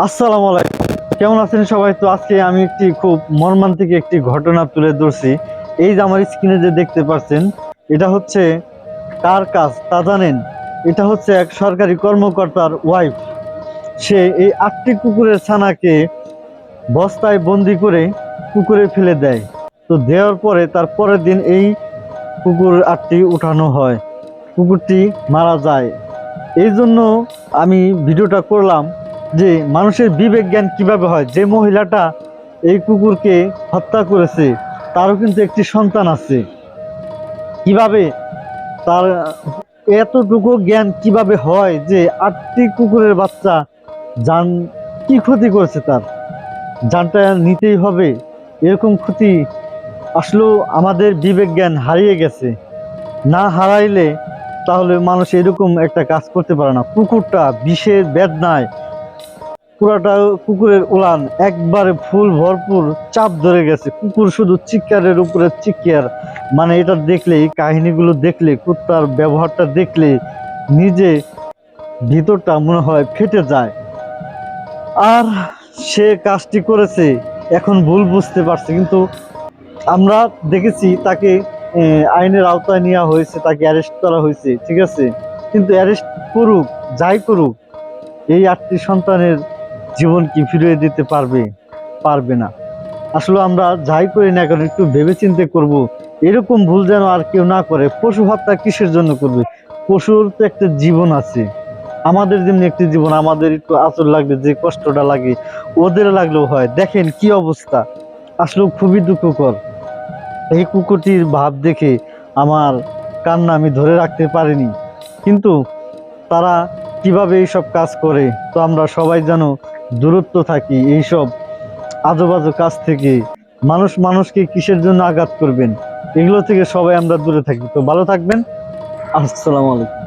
আসসালামু আলাইকুম। কেমন আছেন সবাই? তো আজকে আমি একটি খুব মর্মান্তিক একটি ঘটনা তুলে ধরছি। এই যে আমার স্ক্রিনে যে দেখতে পাচ্ছেন, এটা হচ্ছে কার কাজ তা জানেন? এটা হচ্ছে এক সরকারি কর্মকর্তার ওয়াইফ। সে এই ৮টি কুকুরের ছানাকে বস্তায় বন্দি করে পুকুরে ফেলে দেয়। তো দেওয়ার পরে তার পরের দিন এই কুকুর ৮টি উঠানো হয়, কুকুরটি মারা যায়। এই জন্য আমি ভিডিওটা করলাম যে মানুষের বিবেক জ্ঞান কিভাবে হয়। যে মহিলাটা এই কুকুরকে হত্যা করেছে তারও কিন্তু একটি সন্তান আছে। কিভাবে তার এতটুকু জ্ঞান কিভাবে হয় যে ৮টি কুকুরের বাচ্চা জান কি ক্ষতি করেছে, তার জানটা নিতেই হবে? এরকম ক্ষতি আসলেও আমাদের বিবেক জ্ঞান হারিয়ে গেছে। না হারাইলে তাহলে মানুষ এরকম একটা কাজ করতে পারে না। কুকুরটা বিষের বেদনায় পুরাটা কুকুরের উলান একবারে ফুল ভরপুর চাপ ধরে গেছে। কুকুর শুধু চিৎকারের উপরে চিৎকার। মানে এটা দেখলে, এই কাহিনীগুলো দেখলে, কুত্তার ব্যবহারটা দেখলে নিজে ভিতরটা মনে হয় ফেটে যায়। আর সে কাজটি করেছে, এখন ভুল বুঝতে পারছে, কিন্তু আমরা দেখেছি তাকে আইনের আওতায় নেওয়া হয়েছে, তাকে অ্যারেস্ট করা হয়েছে, ঠিক আছে। কিন্তু অ্যারেস্ট করুক, যাই করুক, এই ৮টি সন্তানের জীবন কি ফিরিয়ে দিতে পারবে? পারবে না। আসলে আমরা যাই করি না কেন একটু ভেবেচিন্তে করব, এরকম ভুল যেন আর কেউ না করে। পশু হত্যা কিসের জন্য করবে? পশুর তো একটা জীবন আছে, আমাদের যেমনি একটি জীবন, আমাদের একটু আঁচড় লাগবে, যে কষ্টটা লাগে ওদের লাগলেও হয়। দেখেন কি অবস্থা, আসলে খুবই দুঃখকর। এই কুকুরটির ভাব দেখে আমার কান্না আমি ধরে রাখতে পারিনি। কিন্তু তারা কিভাবে এইসব কাজ করে, তো আমরা সবাই যেন দূরত্ব থাকি এইসব আজেবাজে কাজ থেকে। মানুষ মানুষকে কিসের জন্য আঘাত করবেন, এগুলো থেকে সবাই আমরা দূরে থাকি। তো ভালো থাকবেন। আসসালামু আলাইকুম।